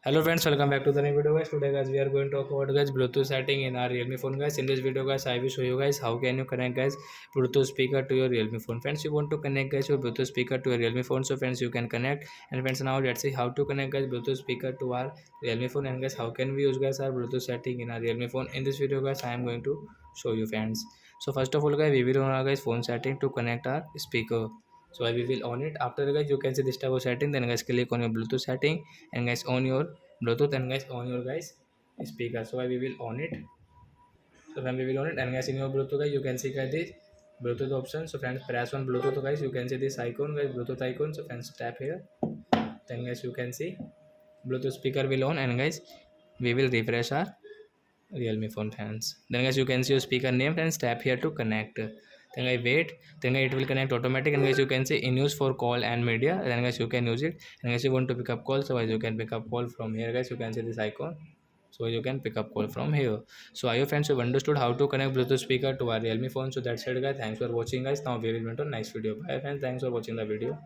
Hello friends, welcome back to the new video guys. Today guys we are going to talk about guys Bluetooth setting in our Realme phone guys. In this video guys I will show you guys how can you connect guys Bluetooth speaker to your Realme phone. Friends, you want to connect guys your Bluetooth speaker to your Realme phone, so friends you can connect. And friends, now let's see how to connect guys Bluetooth speaker to our Realme phone, and guys how can we use guys our Bluetooth setting in our Realme phone. In this video guys I am going to show you friends. So first of all guys we will on our guys phone setting to connect our speaker. So I will on it. After guys you can see this type of setting, then guys click on your Bluetooth setting and guys on your Bluetooth, and guys on your guys speaker. So I we will on it. So when we will on it, and guys in your Bluetooth guys you can see guys this Bluetooth option. So friends, press on Bluetooth guys, you can see this icon guys, Bluetooth icon. So friends, tap here, then guys you can see Bluetooth speaker will on, and guys we will refresh our Realme phone fans. Then guys you can see your speaker name, and tap here to connect. Then I wait, then it will connect automatic, and guys you can see in use for call and media. Then guys you can use it, and guys you want to pick up call, so guys you can pick up call from here guys, you can see this icon. So you can pick up call from here. So I hope friends you understood how to connect Bluetooth speaker to our Realme phone. So that's it guys, thanks for watching guys. Now we will meet on next video. Bye friends, thanks for watching the video.